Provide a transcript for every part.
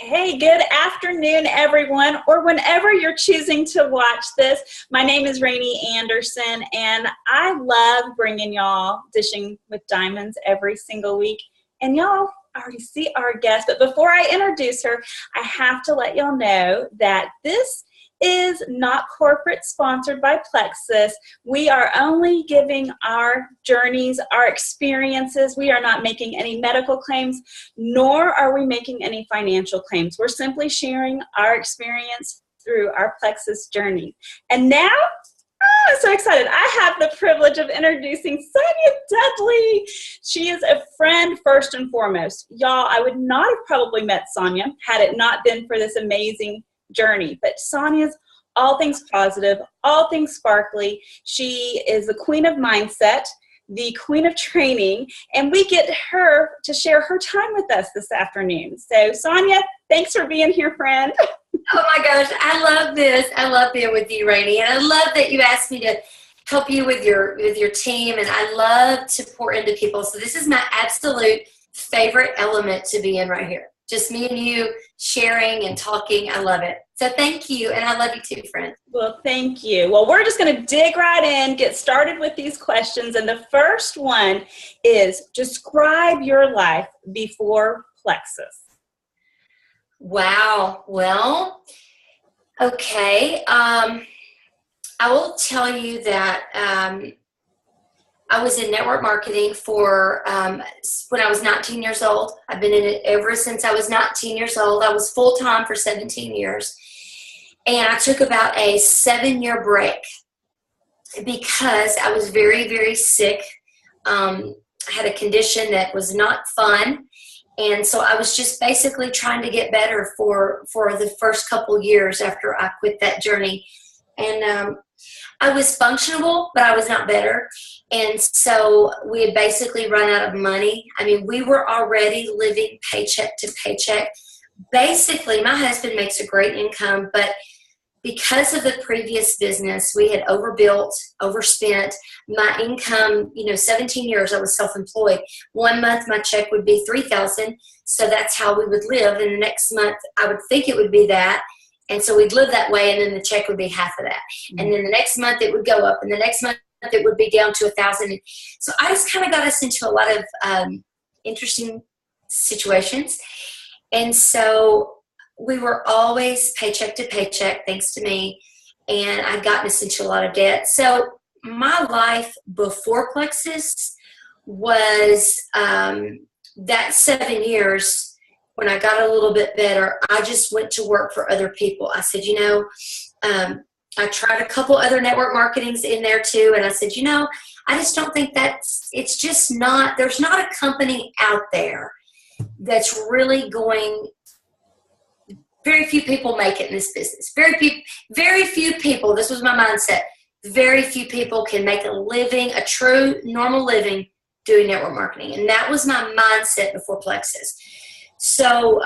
Hey, good afternoon, everyone, or whenever you're choosing to watch this. My name is Rainey Anderson, and I love bringing y'all Dishing with Diamonds every single week. And y'all already see our guest, but before I introduce her, I have to let y'all know that this is not corporate sponsored by Plexus. We are only giving our journeys, our experiences. We are not making any medical claims, nor are we making any financial claims. We're simply sharing our experience through our Plexus journey. And now, I'm so excited. I have the privilege of introducing Sonya Dudley. She is a friend first and foremost. Y'all, I would not have probably met Sonya had it not been for this amazing journey. But Sonya's all things positive, all things sparkly. She is the queen of mindset, the queen of training, and we get her to share her time with us this afternoon. So Sonya, thanks for being here, friend. Oh my gosh, I love this. I love being with you, Rainey, and I love that you asked me to help you with your team, and I love to pour into people. So this is my absolute favorite element to be in right here. Just me and you sharing and talking. I love it. So thank you, and I love you too, friend. Well, thank you. Well, we're just going to dig right in, get started with these questions, and the first one is describe your life before Plexus. Wow. Well, okay. I will tell you that I was in network marketing for when I was 19 years old. I've been in it ever since I was 19 years old. I was full-time for 17 years. And I took about a 7-year break because I was very, very sick. I had a condition that was not fun. And so I was just basically trying to get better for the first couple years after I quit that journey. And I was functional, but I was not better. And so we had basically run out of money. I mean, we were already living paycheck to paycheck. Basically, my husband makes a great income, but because of the previous business, we had overbuilt, overspent. My income, 17 years I was self-employed. 1 month my check would be $3,000, so that's how we would live. And the next month I would think it would be that. And so we'd live that way, and then the check would be half of that. And then the next month it would go up, and the next month it would be down to $1,000. So I just kind of got us into a lot of interesting situations. And so we were always paycheck to paycheck, thanks to me, and I'd gotten us into a lot of debt. So my life before Plexus was that 7 years. When I got a little bit better, I just went to work for other people. I said, I tried a couple other network marketings in there too, and I said, I just don't think it's just not, there's not a company out there that's really going. Very few people make it in this business. Very few people, this was my mindset, very few people can make a living, a true normal living doing network marketing. And that was my mindset before Plexus. So,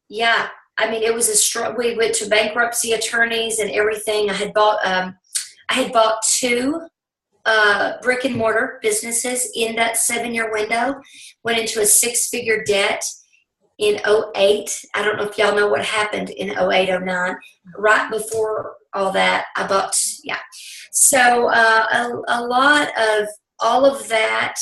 it was a strong, we went to bankruptcy attorneys and everything. I had bought 2 brick and mortar businesses in that 7-year window, went into a 6-figure debt in 2008. I don't know if y'all know what happened in 2008, 2009. Right before all that, I bought, So a lot of all of that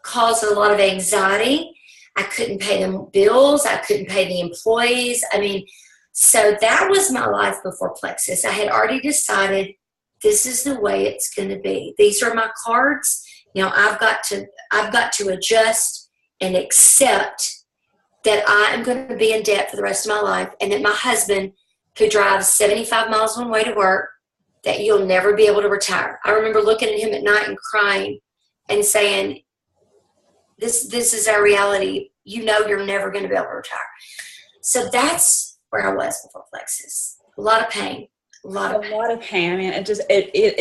caused a lot of anxiety. I couldn't pay the bills. I couldn't pay the employees. So that was my life before Plexus. I had already decided this is the way it's going to be. These are my cards. I've got to adjust and accept that I am going to be in debt for the rest of my life, and that my husband, who drives 75 miles one way to work, that you'll never be able to retire. I remember looking at him at night and crying and saying, this is our reality. You're never going to be able to retire. So that's where I was before Plexus. A lot of pain. A lot of pain. It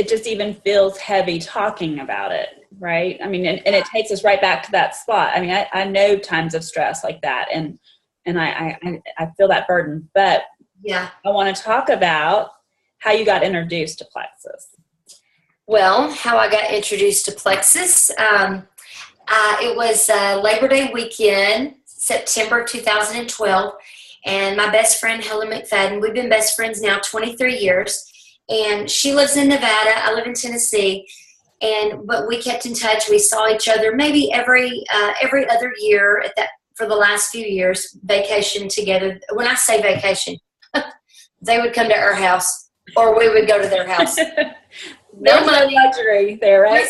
just even feels heavy talking about it, right? And it takes us right back to that spot. I know times of stress like that, and I feel that burden. But yeah, I want to talk about how you got introduced to Plexus. Well, how I got introduced to Plexus, it was Labor Day weekend, September 2012. And my best friend, Helen McFadden, we've been best friends now 23 years. And she lives in Nevada. I live in Tennessee. But we kept in touch. We saw each other maybe every other year for the last few years, vacation together. When I say vacation, they would come to our house or we would go to their house. No money. Luxury there, right?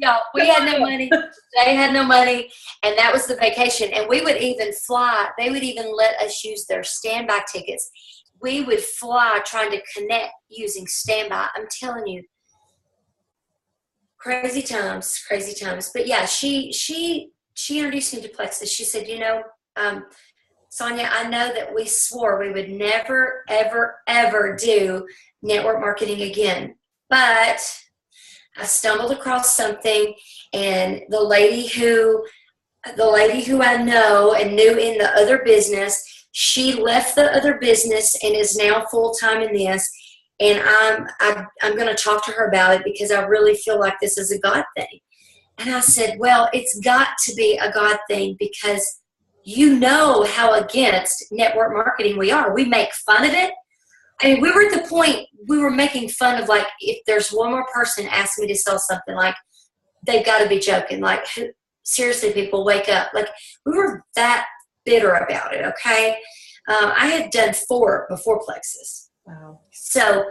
Yeah, we had no money. They had no money. And that was the vacation. And we would even fly. They would even let us use their standby tickets. We would fly trying to connect using standby. I'm telling you, crazy times, crazy times. But yeah, she introduced me to Plexus. She said, Sonya, I know that we swore we would never, ever, ever do network marketing again. But I stumbled across something, and the lady who I know and knew in the other business, she left the other business and is now full-time in this. And I'm going to talk to her about it because I really feel like this is a God thing. And I said, well, it's got to be a God thing because you know how against network marketing we are. We make fun of it. I mean, we were at the point we were making fun of, like, if there's one more person asking me to sell something, like, they've got to be joking. Like, seriously, people, wake up. Like, we were that bitter about it, okay? I had done 4 before Plexus. Wow. So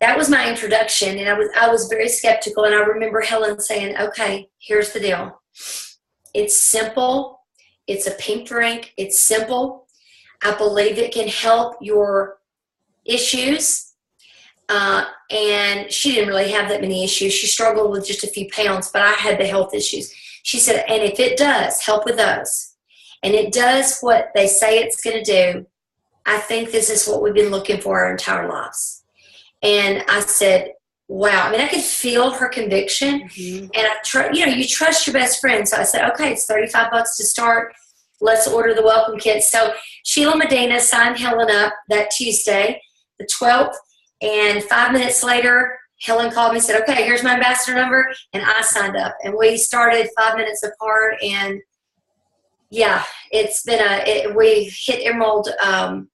that was my introduction, and I was very skeptical, and I remember Helen saying, okay, here's the deal. It's simple. It's a pink drink. It's simple. I believe it can help your issues. And she didn't really have that many issues. She struggled with just a few pounds, but I had the health issues. She said, and if it does help with those, and it does what they say it's going to do, I think this is what we've been looking for our entire lives. And I said, wow. I mean, I could feel her conviction. Mm-hmm. And you trust your best friend. So I said, okay, it's $35 to start. Let's order the welcome kit. So Sheila Medina signed Helen up that Tuesday, the 12th. And 5 minutes later, Helen called me and said, okay, here's my ambassador number. And I signed up. And we started 5 minutes apart. And yeah, it's been we hit Emerald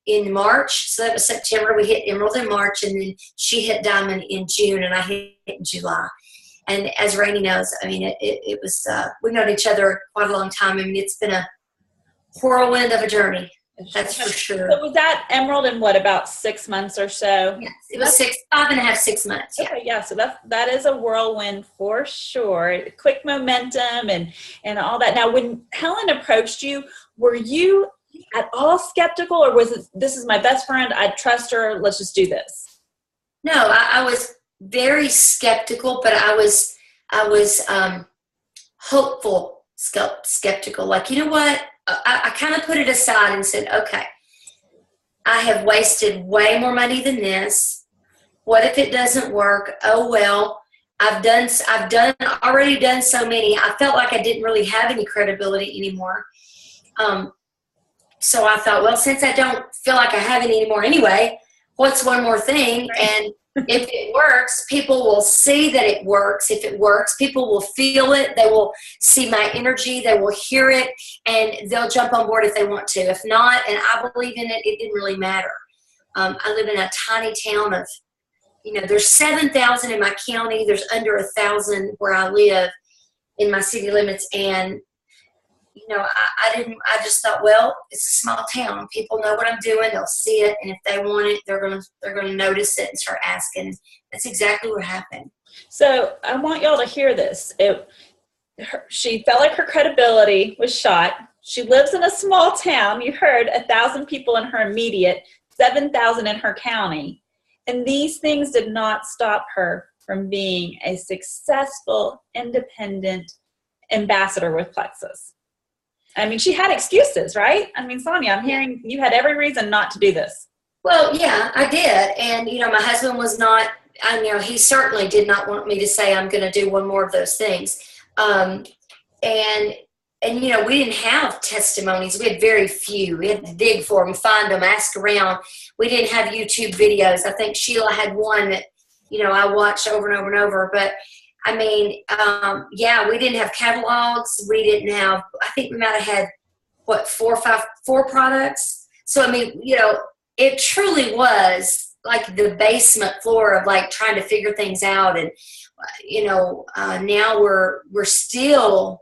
in March. So that was September. We hit Emerald in March, and then she hit Diamond in June, and I hit in July. And as Rainey knows, I mean, it was, we've known each other quite a long time. I mean, it's been a whirlwind of a journey. That's for sure. So was that Emerald in what, about 6 months or so? Yes, it was 5.5, 6 months. Yeah. Okay, yeah. So that is a whirlwind for sure. Quick momentum and all that. Now, when Helen approached you, were you at all skeptical, or was it, this is my best friend, I trust her, let's just do this? No, I was very skeptical, but I was hopeful, skeptical. Like, you know what? I kind of put it aside and said, okay, I have wasted way more money than this. What if it doesn't work? Oh, well, I've already done so many. I felt like I didn't really have any credibility anymore. So I thought, well, since I don't feel like I have any anymore anyway, what's one more thing? And if it works, people will see that it works. If it works, people will feel it. They will see my energy. They will hear it, and they'll jump on board if they want to. If not, and I believe in it, it didn't really matter. I live in a tiny town of, there's 7,000 in my county. There's under 1,000 where I live in my city limits, and I just thought, well, it's a small town. People know what I'm doing. They'll see it. And if they want it, they're going to notice it and start asking. That's exactly what happened. So I want y'all to hear this. She felt like her credibility was shot. She lives in a small town. You heard 1,000 people in her immediate, 7,000 in her county. And these things did not stop her from being a successful, independent ambassador with Plexus. I mean, she had excuses, right? I mean, Sonya, I'm hearing you had every reason not to do this. Well, yeah, I did. And, my husband was not, he certainly did not want me to say I'm going to do one more of those things. And we didn't have testimonies. We had very few. We had to dig for them, find them, ask around. We didn't have YouTube videos. I think Sheila had one that, I watched over and over and over. But I mean, we didn't have catalogs. We didn't have, I think we might have had four products. So, I mean, it truly was like the basement floor of like trying to figure things out. And, now we're still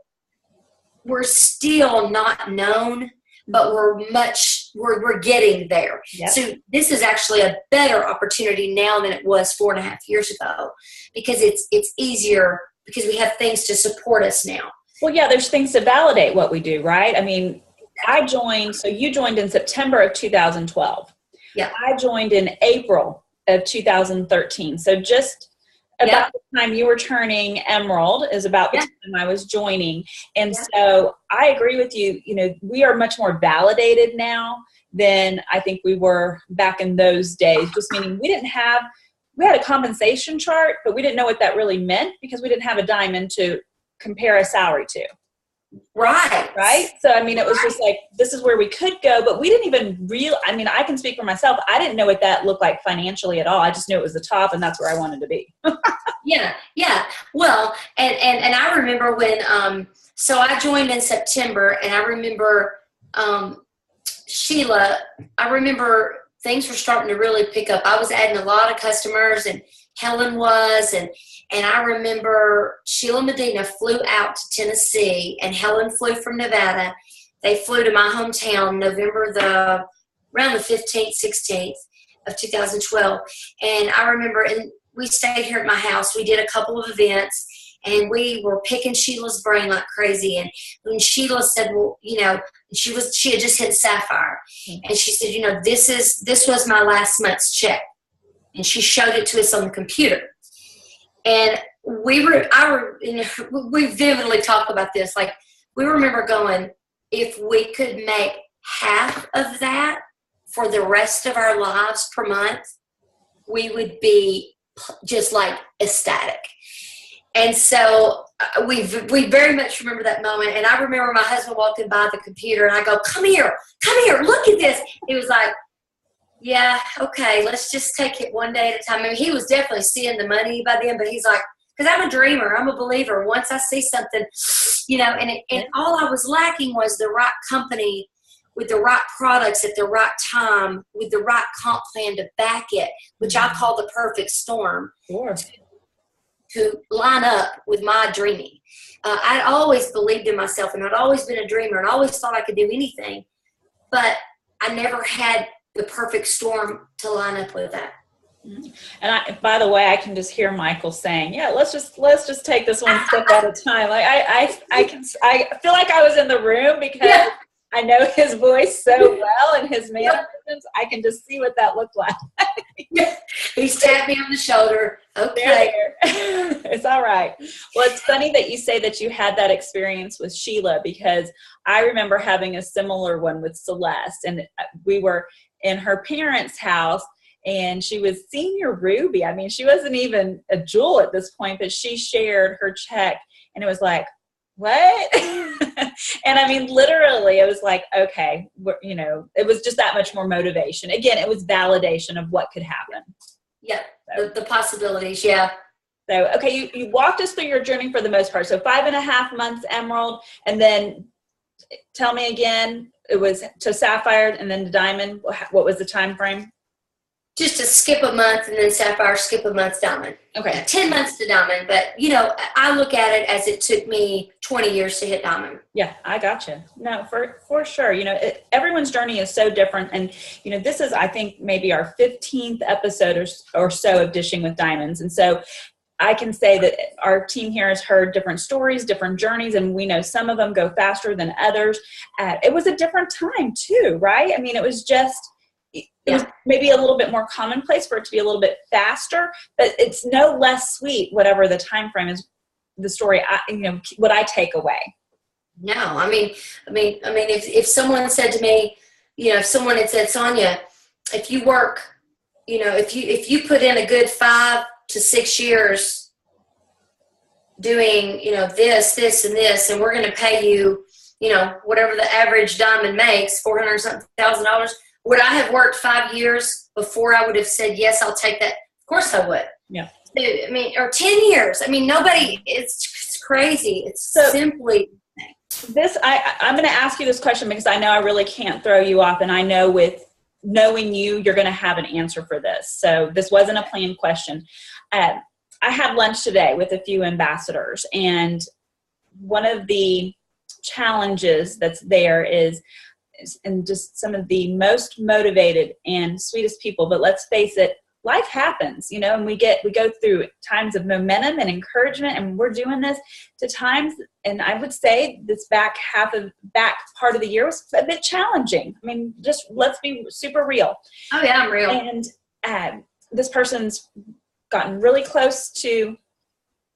not known, but we're getting there. Yep. So this is actually a better opportunity now than it was 4.5 years ago, because it's easier because we have things to support us now. Well, yeah, there's things to validate what we do, right? I mean, so you joined in September of 2012. Yeah. I joined in April of 2013. So just about the time you were turning Emerald is about the time I was joining. And so I agree with you. We are much more validated now than I think we were back in those days, just meaning we had a compensation chart, but we didn't know what that really meant because we didn't have a diamond to compare a salary to. Right. So, I mean, it was just like, this is where we could go, but we didn't even I can speak for myself. I didn't know what that looked like financially at all. I just knew it was the top and that's where I wanted to be. Yeah. Well, and I remember when, so I joined in September, and I remember, Sheila, I remember things were starting to really pick up. I was adding a lot of customers, and Helen was, and I remember Sheila Medina flew out to Tennessee, and Helen flew from Nevada. They flew to my hometown around the 15th, 16th of 2012. And I remember, and we stayed here at my house. We did a couple of events, and we were picking Sheila's brain like crazy. And when Sheila said, well, she had just hit Sapphire. And she said, this was my last month's check. And she showed it to us on the computer. And we vividly talk about this. Like, we remember going, if we could make half of that for the rest of our lives per month, we would be just like ecstatic. And so we very much remember that moment. And I remember my husband walking by the computer, and I go, come here, look at this. He was like, yeah, okay, let's just take it one day at a time. I mean, he was definitely seeing the money by then, but he's like, because I'm a dreamer, I'm a believer. Once I see something, and all I was lacking was the right company with the right products at the right time, with the right comp plan to back it, which I call the perfect storm. Sure. To line up with my dreaming. I'd always believed in myself, and I'd always been a dreamer, and always thought I could do anything, but I never had the perfect storm to line up with that. And by the way, I can just hear Michael saying, "Yeah, let's just take this one step at a time." Like I feel like I was in the room because I know his voice so well and his mannerisms. I can just see what that looked like. He's tapped me on the shoulder. Okay. It's all right. Well, it's funny that you say that you had that experience with Sheila, because I remember having a similar one with Celeste, and we were in her parents' house, and she was senior Ruby. I mean, she wasn't even a jewel at this point, but she shared her check, and it was like, what? And I mean, literally, it was like, okay, it was just that much more motivation. Again, it was validation of what could happen. Yeah, so, the possibilities, yeah. So, okay, you walked us through your journey for the most part. So 5.5 months Emerald, and then tell me again, it was to Sapphire and then to Diamond. What was the time frame? Just to skip a month, and then Sapphire, skip a month, Diamond. Okay. 10 months to Diamond, but, I look at it as it took me 20 years to hit Diamond. Yeah, I gotcha. No, for sure. Everyone's journey is so different. And, this is, I think, maybe our 15th episode or so of Dishing with Diamonds. And so I can say that our team here has heard different stories, different journeys, and we know some of them go faster than others. It was a different time too, right? I mean, it was maybe a little bit more commonplace for it to be a little bit faster, but it's no less sweet, whatever the time frame is, the story, what I take away. No, I mean, if someone said to me, if someone had said, Sonya, if you work, if you put in a good 5 to 6 years doing, this, and this, and we're going to pay you, whatever the average diamond makes, $400,000, would I have worked 5 years before I would have said, yes, I'll take that? Of course I would. Yeah. So, or 10 years. I mean, nobody, it's crazy. It's simply. I'm going to ask you this question because I know I really can't throw you off, and I know with knowing you, you're going to have an answer for this. So this wasn't a planned question. I had lunch today with a few ambassadors, and one of the challenges that's there is and just some of the most motivated and sweetest people, but let's face it, life happens, and we go through times of momentum and encouragement, and we're doing this to times, and I would say this back part of the year was a bit challenging. I mean, just let's be super real. Oh yeah, I'm real. And this person's gotten really close to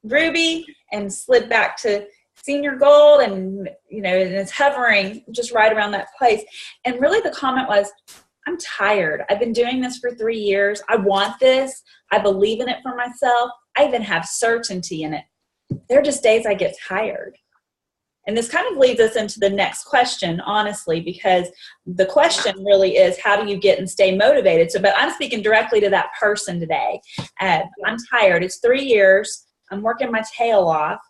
Ruby and slid back to senior gold, and and it's hovering just right around that place. And really the comment was, I'm tired. I've been doing this for 3 years. I want this. I believe in it for myself. I even have certainty in it. There are just days I get tired. And this kind of leads us into the next question, honestly, because the question really is, how do you get and stay motivated? But I'm speaking directly to that person today. I'm tired. It's 3 years. I'm working my tail off.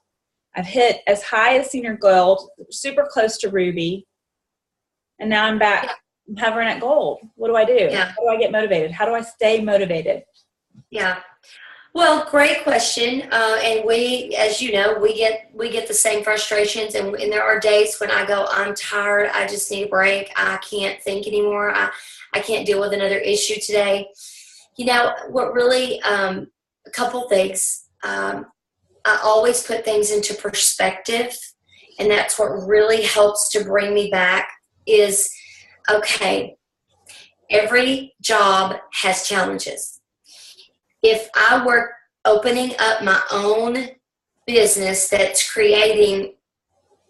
I've hit as high as senior gold, super close to Ruby, and now I'm back. I'm hovering at gold. What do I do? Yeah. How do I get motivated? How do I stay motivated? Yeah. Well, great question. And we, as you know, we get the same frustrations, and there are days when I go, I'm tired. I just need a break. I can't think anymore. I can't deal with another issue today. What really, a couple things. I always put things into perspective, and that's what really helps to bring me back is, okay, every job has challenges. If I were opening up my own business that's creating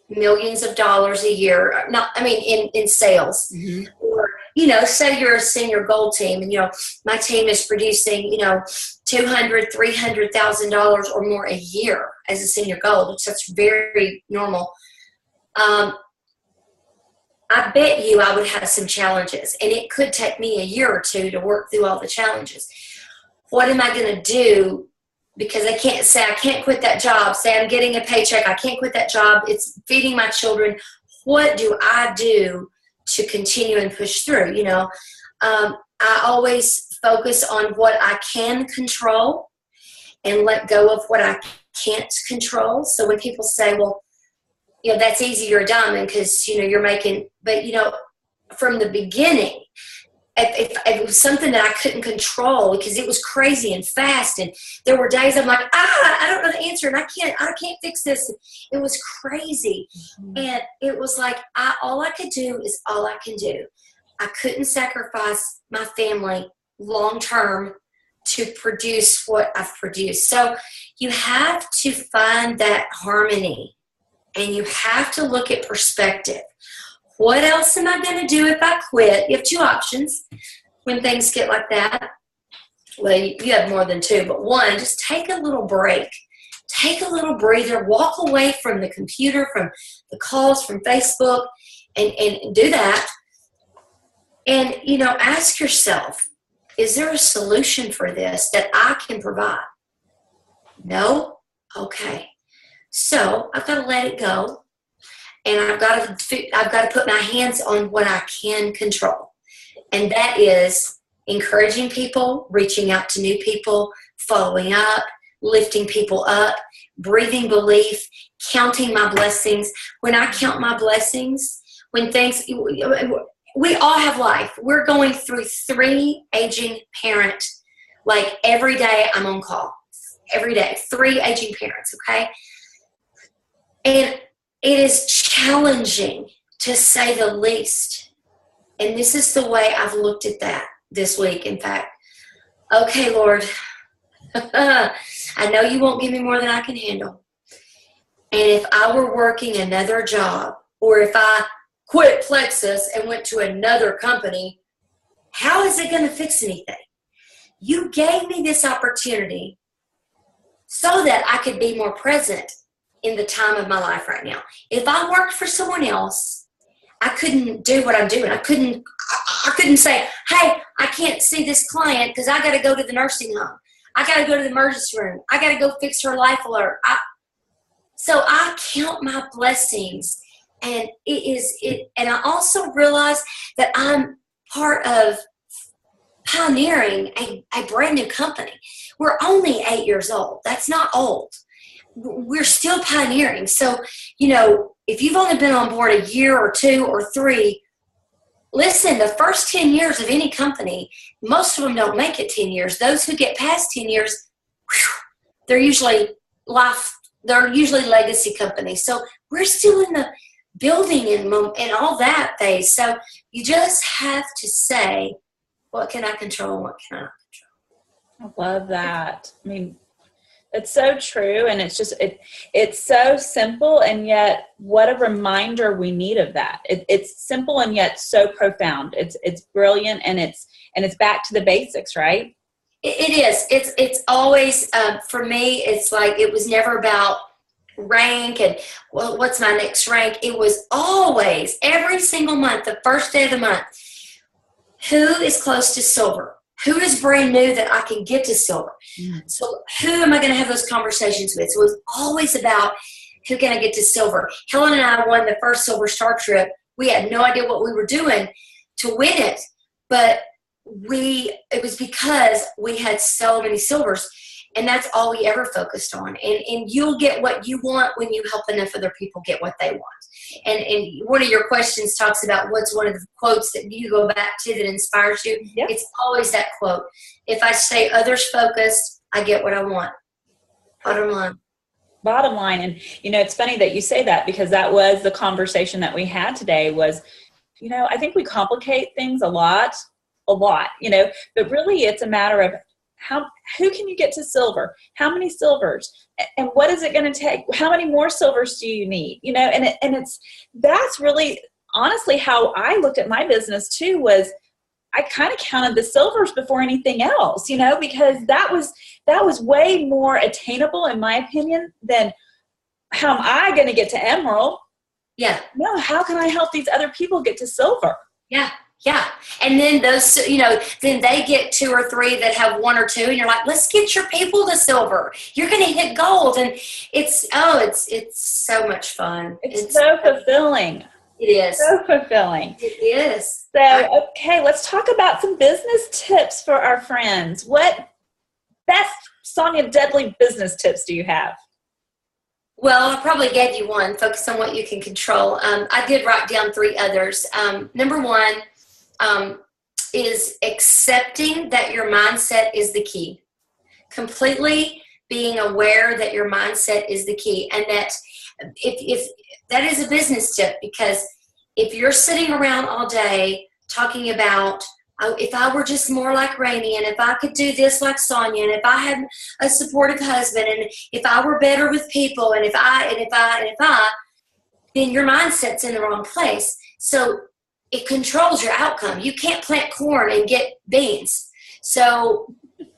millions of dollars a year, in sales, mm-hmm. or, say you're a senior gold team and, my team is producing, $200,000, $300,000 or more a year as a senior gold, which that's very normal. I bet you I would have some challenges, and it could take me a year or two to work through all the challenges. What am I going to do? Because I can't quit that job. Say I'm getting a paycheck. I can't quit that job. It's feeding my children. What do I do to continue and push through? I always focus on what I can control and let go of what I can't control. So when people say, well, that's easy, you're a diamond because, you're making, but, from the beginning, if it was something that I couldn't control because it was crazy and fast, and there were days I'm like, I don't know the answer, and I can't fix this. It was crazy. Mm-hmm. And it was like, all I could do is all I can do. I couldn't sacrifice my family long-term to produce what I've produced. So you have to find that harmony, and you have to look at perspective. What else am I going to do if I quit? You have two options when things get like that. Well, you have more than two, but one, just take a little break. Take a little breather. Walk away from the computer, from the calls, from Facebook, and do that. And, ask yourself, is there a solution for this that I can provide? No? Okay. So I've got to let it go. And I've got to put my hands on what I can control. And that is encouraging people, reaching out to new people, following up, lifting people up, breathing belief, counting my blessings. When I count my blessings, we all have life. We're going through 3 aging parents. Like every day I'm on call. Every day, 3 aging parents, okay? And it is challenging, to say the least. And this is the way I've looked at that this week. In fact, okay, Lord, I know you won't give me more than I can handle. And if I were working another job, or if I quit Plexus and went to another company, how is it going to fix anything? You gave me this opportunity so that I could be more present in the time of my life right now. If I worked for someone else, I couldn't do what I'm doing. I couldn't say, hey, I can't see this client because I got to go to the nursing home. I got to go to the emergency room. I got to go fix her life alert. So I count my blessings And and I also realize that I'm part of pioneering a brand new company. We're only 8 years old. That's not old. We're still pioneering. So, if you've only been on board a year or 2 or 3, listen, the first 10 years of any company, most of them don't make it 10 years. Those who get past 10 years, they're usually legacy companies. So we're still in the building and all that phase. So you just have to say, what can I control and what can I not control? I love that. I mean, it's so true, and it's just it's so simple, and yet what a reminder we need of that. It's simple and yet so profound. It's brilliant, and it's back to the basics, right? It is. It's always for me. It's like it was never about rank and what's my next rank. It was always every single month, the first day of the month. Who is close to silver? Who is brand new that I can get to silver? So who am I going to have those conversations with? So it was always about who can I get to silver. Helen and I won the first Silver Star trip. We had no idea what we were doing to win it, but it was because we had so many silvers, and that's all we ever focused on. And you'll get what you want when you help enough other people get what they want. And one of your questions talks about what's one of the quotes that you go back to that inspires you. Yep. It's always that quote. If I stay others focused, I get what I want. Bottom line. And, it's funny that you say that, because that was the conversation that we had today was, I think we complicate things a lot, but really it's a matter of who can you get to silver? How many silvers? And what is it going to take? How many more silvers do you need? That's really honestly how I looked at my business too, was I kind of counted the silvers before anything else, because that was way more attainable in my opinion than how am I going to get to emerald? Yeah. No, how can I help these other people get to silver? Yeah. Yeah. And then those, then they get 2 or 3 that have 1 or 2, and you're like, let's get your people to silver. You're going to hit gold. And it's so much fun. It's so fulfilling. It is. So fulfilling. It is. So, okay, let's talk about some business tips for our friends. What best Sonya Dudley business tips do you have? Well, I probably gave you one. Focus on what you can control. I did write down 3 others. Number 1, is accepting that your mindset is the key. Completely being aware that your mindset is the key. And that if that is a business tip, because if you're sitting around all day talking about, if I were just more like Rainey, and if I could do this like Sonya, and if I had a supportive husband, and if I were better with people, and if I, then your mindset's in the wrong place. So it controls your outcome. You can't plant corn and get beans. So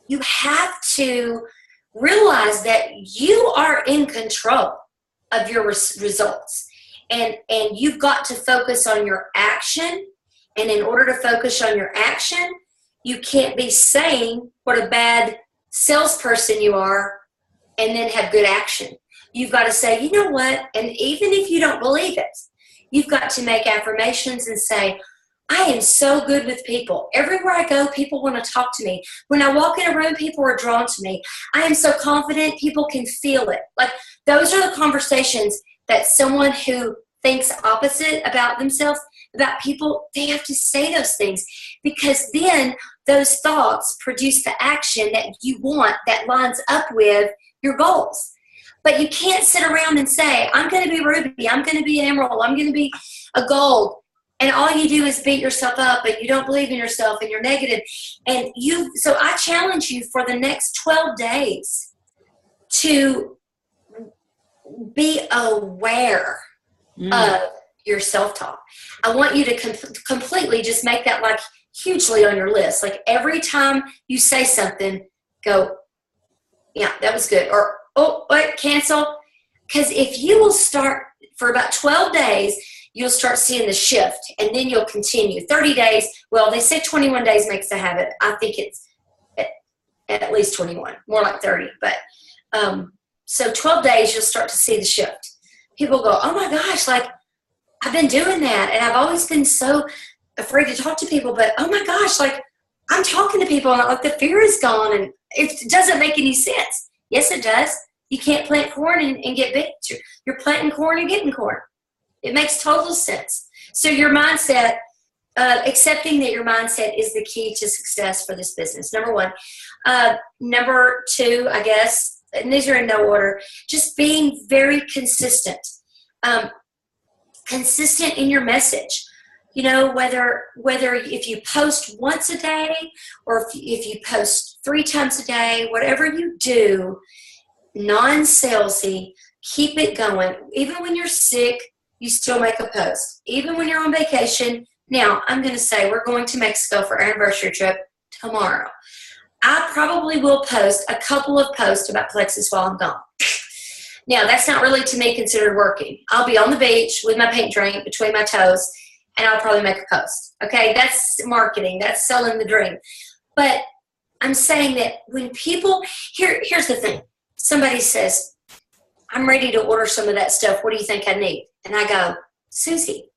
you have to realize that you are in control of your results. And you've got to focus on your action. And in order to focus on your action, you can't be saying what a bad salesperson you are and then have good action. You've got to say, you know what? And even if you don't believe it, you've got to make affirmations and say, I am so good with people. Everywhere I go, people want to talk to me. When I walk in a room, people are drawn to me. I am so confident, people can feel it. Like, those are the conversations that someone who thinks opposite about themselves, about people, they have to say those things, because then those thoughts produce the action that you want that lines up with your goals. But you can't sit around and say, I'm going to be ruby, I'm going to be an emerald, I'm going to be a gold. And all you do is beat yourself up, and you don't believe in yourself, and you're negative. So I challenge you for the next 12 days to be aware of your self-talk. I want you to completely just make that like hugely on your list. Like, every time you say something, go, yeah, that was good. Or, oh, wait, cancel. Because if you will start for about 12 days, you'll start seeing the shift, and then you'll continue. 30 days, well, they say 21 days makes a habit. I think it's at least 21, more like 30. But so 12 days, you'll start to see the shift. People go, oh my gosh, like, I've been doing that, and I've always been so afraid to talk to people, but oh my gosh, like I'm talking to people and like the fear is gone, and it doesn't make any sense. Yes, it does. You can't plant corn and get big. You're planting corn and getting corn. It makes total sense. So your mindset, accepting that your mindset is the key to success for this business, number one. Number two, I guess, and these are in no order, just being very consistent. Consistent in your message. You know, whether if you post once a day or if you post 3 times a day, whatever you do, non-salesy, keep it going. Even when you're sick, you still make a post. Even when you're on vacation. Now, I'm going to say we're going to Mexico for our anniversary trip tomorrow. I probably will post a couple of posts about Plexus while I'm gone. Now, that's not really to me considered working. I'll be on the beach with my paint drink between my toes, and I'll probably make a post. Okay, that's marketing. That's selling the dream. But I'm saying that when people, here's the thing. Somebody says, I'm ready to order some of that stuff. What do you think I need? And I go, Susie,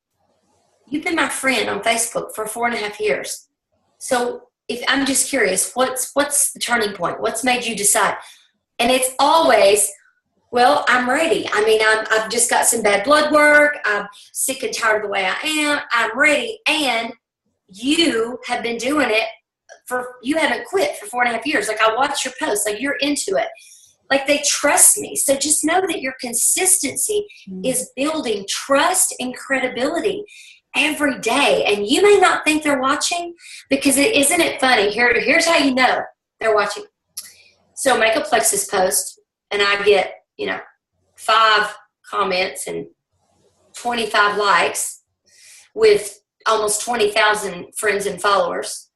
you've been my friend on Facebook for 4.5 years. So if I'm just curious, what's the turning point? What's made you decide? And it's always, well, I'm ready. I mean, I've just got some bad blood work. I'm sick and tired of the way I am. I'm ready. And you have been doing it you haven't quit for 4.5 years. Like, I watch your posts. Like, you're into it. Like, they trust me. So just know that your consistency is building trust and credibility every day. And you may not think they're watching, because isn't it funny? Here's how you know they're watching. So make a Plexus post, and I get, 5 comments and 25 likes with almost 20,000 friends and followers.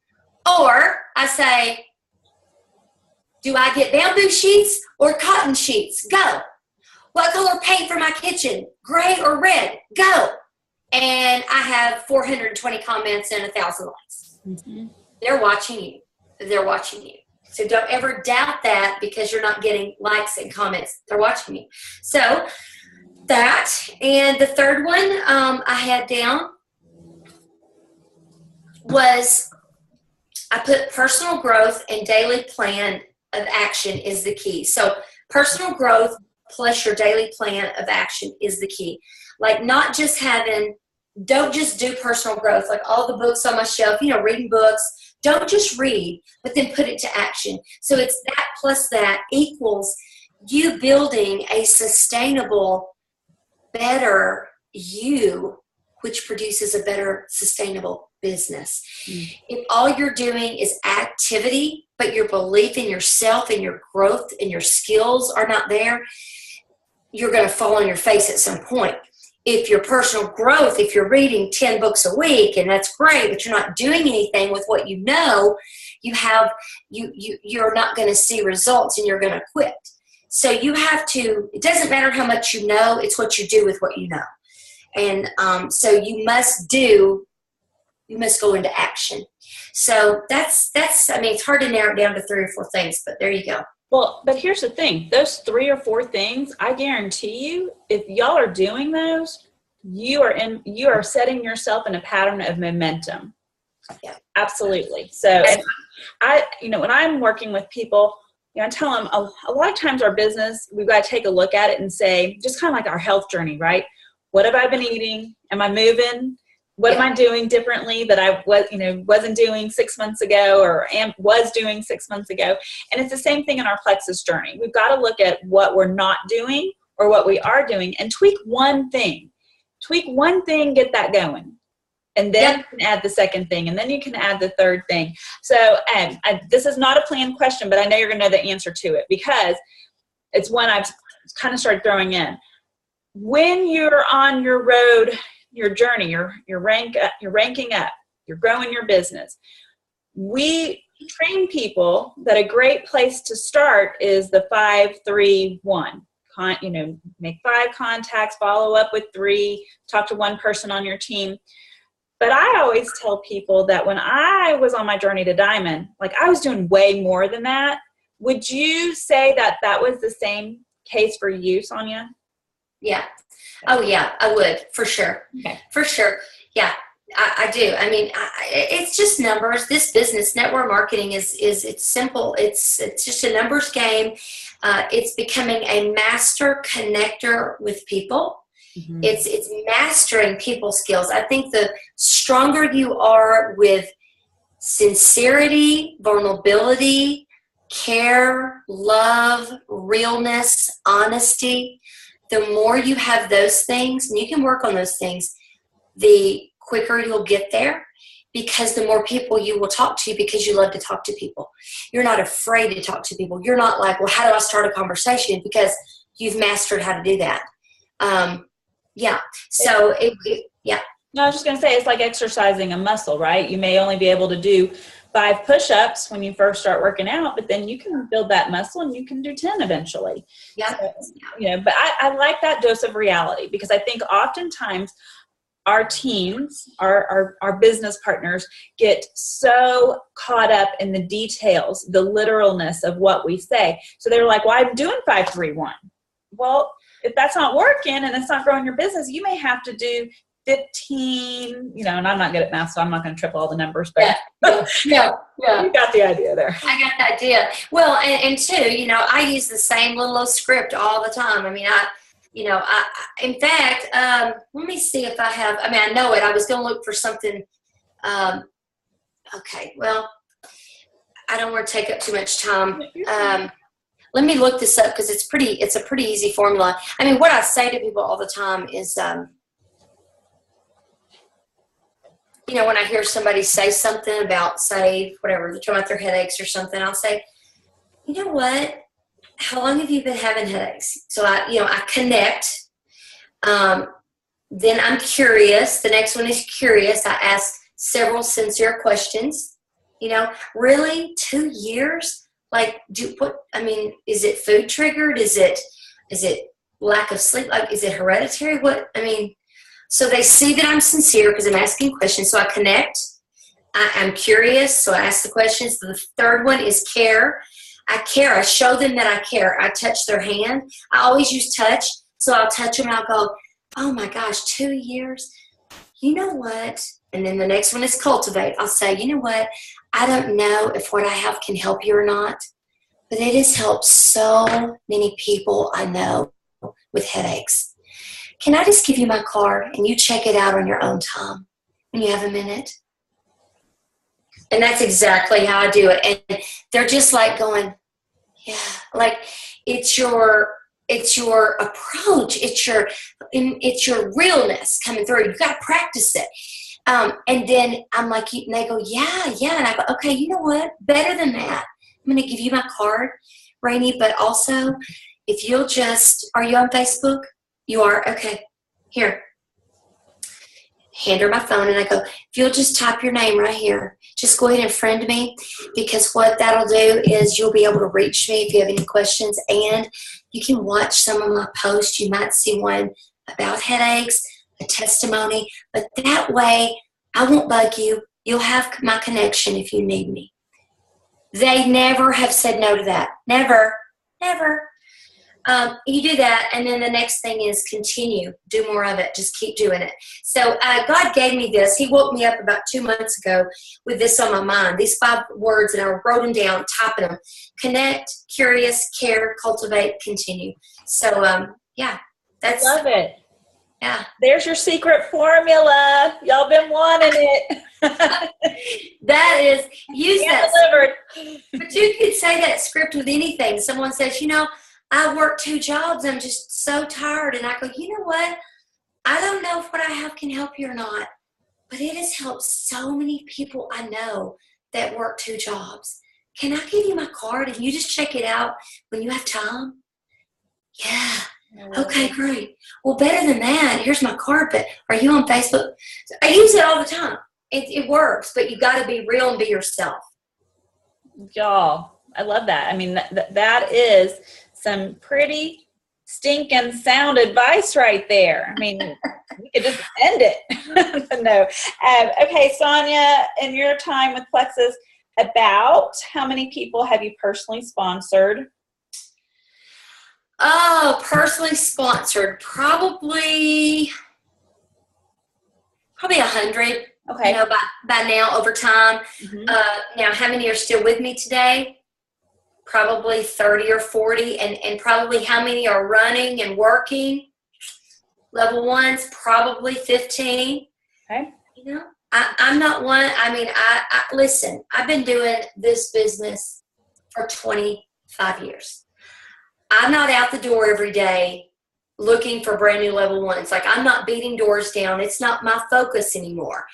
Or I say, do I get bamboo sheets or cotton sheets? Go. What color paint for my kitchen? Gray or red? Go. And I have 420 comments and 1,000 likes. Mm-hmm. They're watching you. They're watching you. So don't ever doubt that because you're not getting likes and comments. They're watching you. So that, and the third one I had down was I put personal growth and daily plan of action is the key. So personal growth plus your daily plan of action is the key. Like, not just don't just do personal growth, like all the books on my shelf, reading books. Don't just read, but then put it to action. So it's that plus that equals you building a sustainable, better you, which produces a better, sustainable business. Mm. If all you're doing is activity, but your belief in yourself and your growth and your skills are not there, you're going to fall on your face at some point. If your personal growth, if you're reading 10 books a week, and that's great, but you're not doing anything with what you're not going to see results, and you're going to quit. So you have to, it doesn't matter how much you know, it's what you do with what you know. And so you must go into action. So that's, I mean, it's hard to narrow it down to 3 or 4 things, but there you go. Well, but here's the thing. Those 3 or 4 things, I guarantee you, if y'all are doing those, you are setting yourself in a pattern of momentum. Yeah. Absolutely. So when I'm working with people, I tell them a lot of times our business, we've got to take a look at it and say, just kind of like our health journey, right? What have I been eating? Am I moving? What am I doing differently that I wasn't doing 6 months ago or was doing 6 months ago? And it's the same thing in our Plexus journey. We've got to look at what we're not doing or what we are doing and tweak one thing. Tweak one thing, get that going. And then you can add the second thing, and then you can add the third thing. So this is not a planned question, but I know you're going to know the answer to it because it's one I've kind of started throwing in. When you're on your road, your journey, you're ranking up, you're growing your business. We train people that a great place to start is the 5-3-1. Make 5 contacts, follow up with 3, talk to 1 person on your team. But I always tell people that when I was on my journey to Diamond, like I was doing way more than that. Would you say that was the same case for you, Sonya? Yeah. Oh yeah, I would, for sure. Okay. For sure. Yeah, I do. I mean, it's just numbers. This business, network marketing, it's simple. It's just a numbers game. It's becoming a master connector with people. Mm-hmm. It's mastering people skills. I think the stronger you are with sincerity, vulnerability, care, love, realness, honesty, the more you have those things, and you can work on those things, the quicker you'll get there, because the more people you will talk to, because you love to talk to people. You're not afraid to talk to people. You're not like, well, how do I start a conversation? Because you've mastered how to do that. Yeah. So, yeah. No, I was just going to say, it's like exercising a muscle, right? You may only be able to do 5 push-ups when you first start working out, but then you can build that muscle and you can do 10 eventually. Yeah. So, you know, but I like that dose of reality, because I think oftentimes our teams, our business partners get so caught up in the details, the literalness of what we say. So they're like, well, I'm doing 5-3-1. Well, if that's not working and it's not growing your business, you may have to do 15, you know, and I'm not good at math, so I'm not going to triple all the numbers, but yeah. You got the idea there. I got the idea. Well, and too, you know, I use the same little script all the time. I mean, in fact, let me see if I have, I mean, I know it. I was going to look for something. Okay. Well, I don't want to take up too much time. Let me look this up, because it's a pretty easy formula. I mean, what I say to people all the time is, you know, when I hear somebody say something about, say, whatever, they're talking about their headaches or something, I'll say, you know what? How long have you been having headaches? So I connect. Then I'm curious. The next one is curious. I ask several sincere questions. You know, really, 2 years? Like, is it food triggered? Is it lack of sleep? Like, is it hereditary? So they see that I'm sincere because I'm asking questions. So I connect. I'm curious. So I ask the questions. The third one is care. I care. I show them that I care. I touch their hand. I always use touch. So I'll touch them and I'll go, oh my gosh, 2 years? You know what? And then the next one is cultivate. I'll say, you know what? I don't know if what I have can help you or not, but it has helped so many people I know with headaches. Can I just give you my card and you check it out on your own time when you have a minute? And that's exactly how I do it. And they're just like going, yeah, like it's your approach. It's your realness coming through. You got to practice it. And then I'm like, and they go, yeah. And I go, okay, you know what? Better than that. I'm going to give you my card, Rainey, but also if you'll are you on Facebook? You are? Okay. Here. Hand her my phone and I go, if you'll just type your name right here, just go ahead and friend me, because what that'll do is you'll be able to reach me if you have any questions, and you can watch some of my posts. You might see one about headaches, a testimony, but that way I won't bug you. You'll have my connection if you need me. They never have said no to that. Never. You do that, and then the next thing is continue. Do more of it. Just keep doing it. So God gave me this. He woke me up about 2 months ago with this on my mind. These 5 words, and I wrote them down, typing them. Connect, curious, care, cultivate, continue. So, that's... Love it. Yeah. There's your secret formula. Y'all been wanting it. That is, use that. Delivered. But you could say that script with anything. Someone says, you know, I work 2 jobs. I'm just so tired. And I go, you know what? I don't know if what I have can help you or not, but it has helped so many people I know that work 2 jobs. Can I give you my card and you just check it out when you have time? Yeah. Okay, great. Well, better than that, here's my card, but are you on Facebook? I use it all the time. It works, but you got to be real and be yourself. Y'all, I love that. I mean, that is some pretty stinking sound advice right there. I mean, we could just end it. No. Okay, Sonya, in your time with Plexus, about how many people have you personally sponsored? Oh, personally sponsored, probably 100. Okay. You know, by now, over time. Mm-hmm. Now, how many are still with me today? Probably 30 or 40. And probably how many are running and working? Level ones, probably 15. Okay. You know, I'm not one. I mean, I listen, I've been doing this business for 25 years. I'm not out the door every day looking for brand new level ones. Like, I'm not beating doors down. It's not my focus anymore.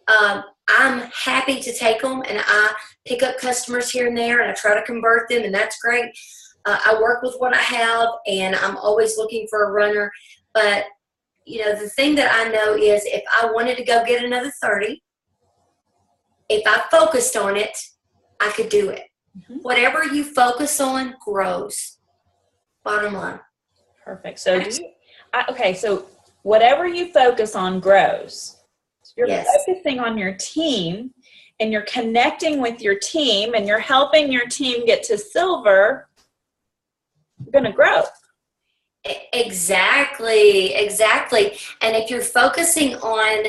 I'm happy to take them, and I pick up customers here and there, and I try to convert them, and that's great. I work with what I have, and I'm always looking for a runner. But, you know, the thing that I know is if I wanted to go get another 30, if I focused on it, I could do it. Mm-hmm. Whatever you focus on grows. Bottom line. Perfect. So, so whatever you focus on grows. You're focusing on your team, and you're connecting with your team, and you're helping your team get to silver, you're going to grow. Exactly. And if you're focusing on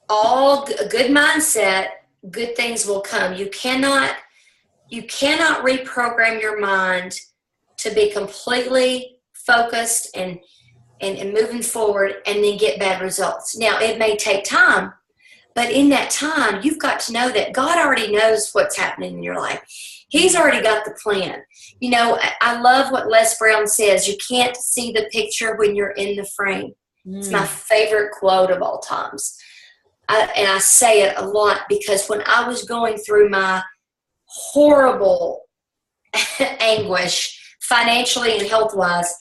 all good mindset, good things will come. You cannot reprogram your mind to be completely focused and moving forward and then get bad results. Now, it may take time, but in that time, you've got to know that God already knows what's happening in your life. He's already got the plan. You know, I love what Les Brown says, you can't see the picture when you're in the frame. It's my favorite quote of all times. And I say it a lot because when I was going through my horrible anguish, financially and health-wise,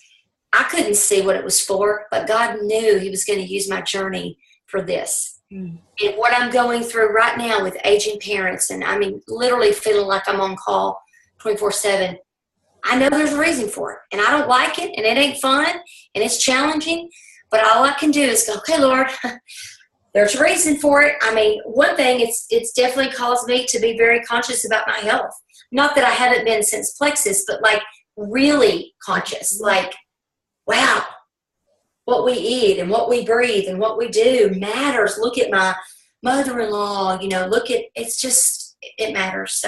I couldn't see what it was for, but God knew He was going to use my journey for this. And what I'm going through right now with aging parents, and I mean, literally feeling like I'm on call 24/7, I know there's a reason for it. And I don't like it, and it ain't fun, and it's challenging, but all I can do is go, okay, Lord, there's a reason for it. I mean, one thing, it's definitely caused me to be very conscious about my health. Not that I haven't been since Plexus, but like really conscious, like, wow, what we eat and what we breathe and what we do matters. Look at my mother-in-law, you know, it matters.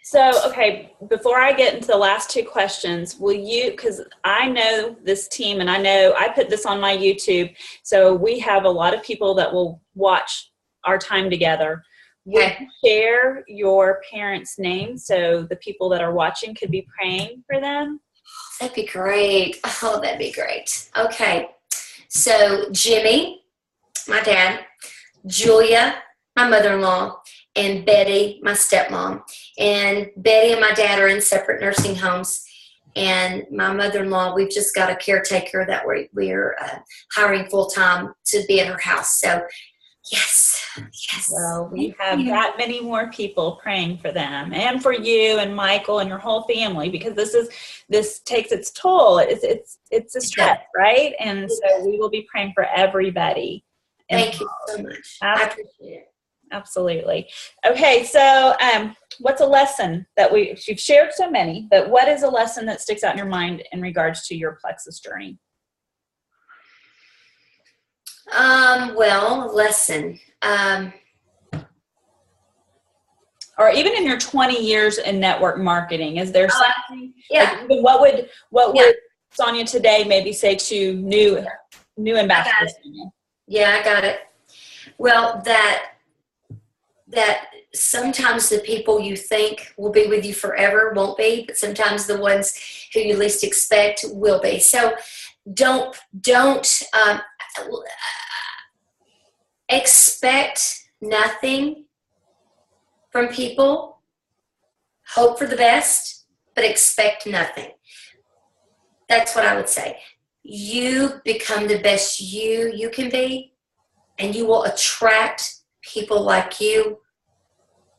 So, okay, before I get into the last two questions, because I know this team and I know I put this on my YouTube, so we have a lot of people that will watch our time together. Would you share your parents' names so the people that are watching could be praying for them? That'd be great. Oh, that'd be great. Okay. So Jimmy, my dad, Julia, my mother-in-law, and Betty, my stepmom. And Betty and my dad are in separate nursing homes. And my mother-in-law, we've just got a caretaker that we're hiring full-time to be at her house. So, yes. Well, we have that many more people praying for them and for you and Michael and your whole family, because this takes its toll. It's a stress, right? And so we will be praying for everybody. Thank you so much. I appreciate it. Absolutely. Okay, so what's a lesson that you've shared so many, but what is a lesson that sticks out in your mind in regards to your Plexus journey? Well, lesson. Or even in your 20 years in network marketing, is there something? Like, what would Sonya today maybe say to new ambassadors? Yeah, I got it. Well, that sometimes the people you think will be with you forever won't be, but sometimes the ones who you least expect will be. So don't expect nothing from people. Hope for the best, but expect nothing. That's what I would say. You become the best you can be, and you will attract people like you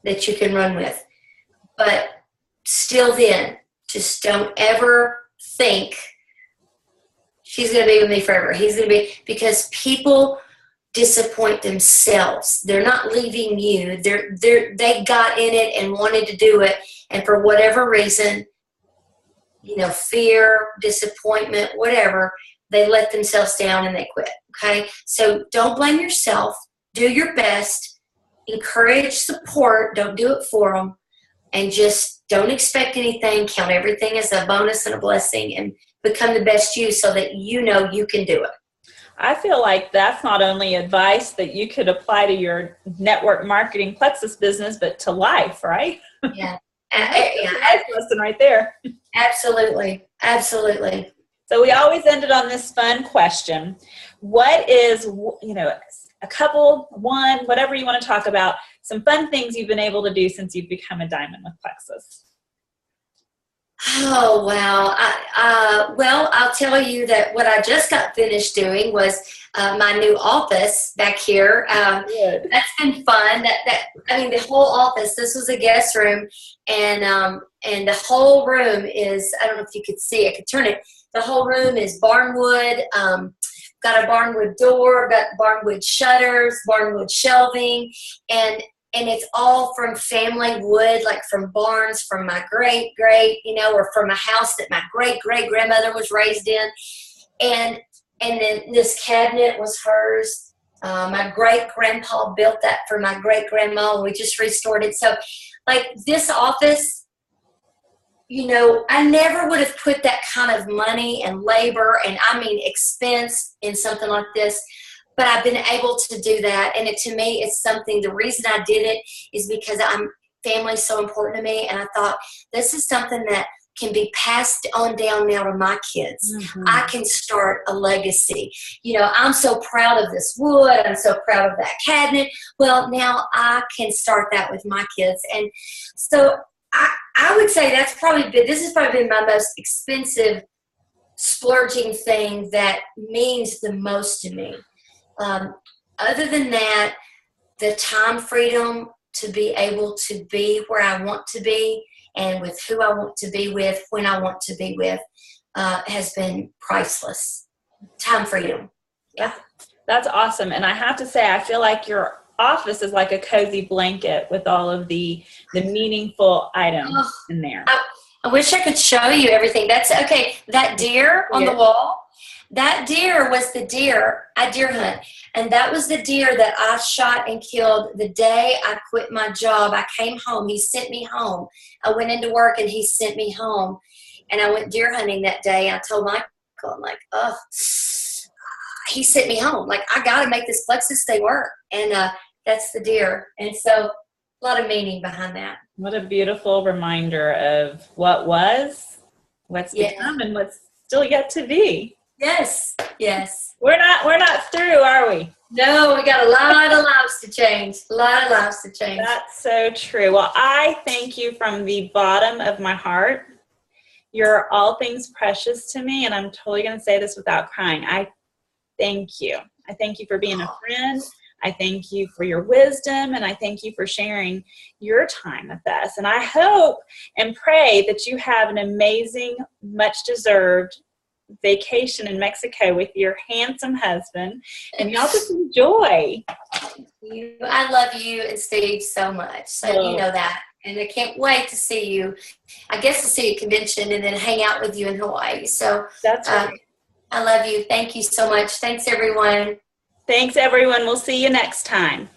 that you can run with. But still then, just don't ever think she's going to be with me forever. He's going to be, because people disappoint themselves. They're not leaving you. They got in it and wanted to do it, and for whatever reason, fear, disappointment, whatever, they let themselves down and they quit. Okay. So don't blame yourself. Do your best. Encourage support. Don't do it for them. And just don't expect anything. Count everything as a bonus and a blessing, and become the best you so that you know you can do it. I feel like that's not only advice that you could apply to your network marketing Plexus business, but to life, right? Yeah. Life lesson right there. Absolutely. Absolutely. So we always ended on this fun question. What is, a couple, one, whatever you want to talk about, some fun things you've been able to do since you've become a diamond with Plexus? Oh, wow. Well, I'll tell you that what I just got finished doing was my new office back here. That's been fun. The whole office, this was a guest room, and the whole room is, I don't know if you could see, I could turn it. The whole room is barnwood, got a barnwood door, got barnwood shutters, barnwood shelving, and it's all from family wood, like from barns from my great, or from a house that my great-great-grandmother was raised in. And then this cabinet was hers. My great-grandpa built that for my great-grandma, and we just restored it. So, like, this office, I never would have put that kind of money and labor and, expense in something like this. But I've been able to do that, and to me, it's something. The reason I did it is because family's so important to me, and I thought this is something that can be passed on down now to my kids. Mm-hmm. I can start a legacy. I'm so proud of this wood. I'm so proud of that cabinet. Well, now I can start that with my kids, and so I would say this has probably been my most expensive splurging thing that means the most to me. Other than that, the time freedom to be able to be where I want to be and with who I want to be with, when I want to be with, has been priceless. Time freedom. Yeah. That's awesome. And I have to say, I feel like your office is like a cozy blanket with all of the meaningful items in there. I wish I could show you everything. That's okay. That deer on the wall, that deer was the deer I deer hunt. And that was the deer that I shot and killed the day I quit my job. I came home. He sent me home. I went into work and he sent me home. And I went deer hunting that day. I told Michael, I'm like, he sent me home. Like, I got to make this Plexus thing work. And that's the deer. And so a lot of meaning behind that. What a beautiful reminder of what was, what's become, and what's still yet to be. Yes. Yes. We're not through, are we? No, we got a lot of lives to change. A lot of lives to change. That's so true. Well, I thank you from the bottom of my heart. You're all things precious to me, and I'm totally going to say this without crying. I thank you. I thank you for being a friend. I thank you for your wisdom, and I thank you for sharing your time with us. And I hope and pray that you have an amazing, much-deserved vacation in Mexico with your handsome husband, and y'all just enjoy. I love you and Steve so much, so you know that. And I can't wait to see you. I guess to see you at convention and then hang out with you in Hawaii. So that's right. I love you. Thank you so much. Thanks, everyone. Thanks, everyone. We'll see you next time.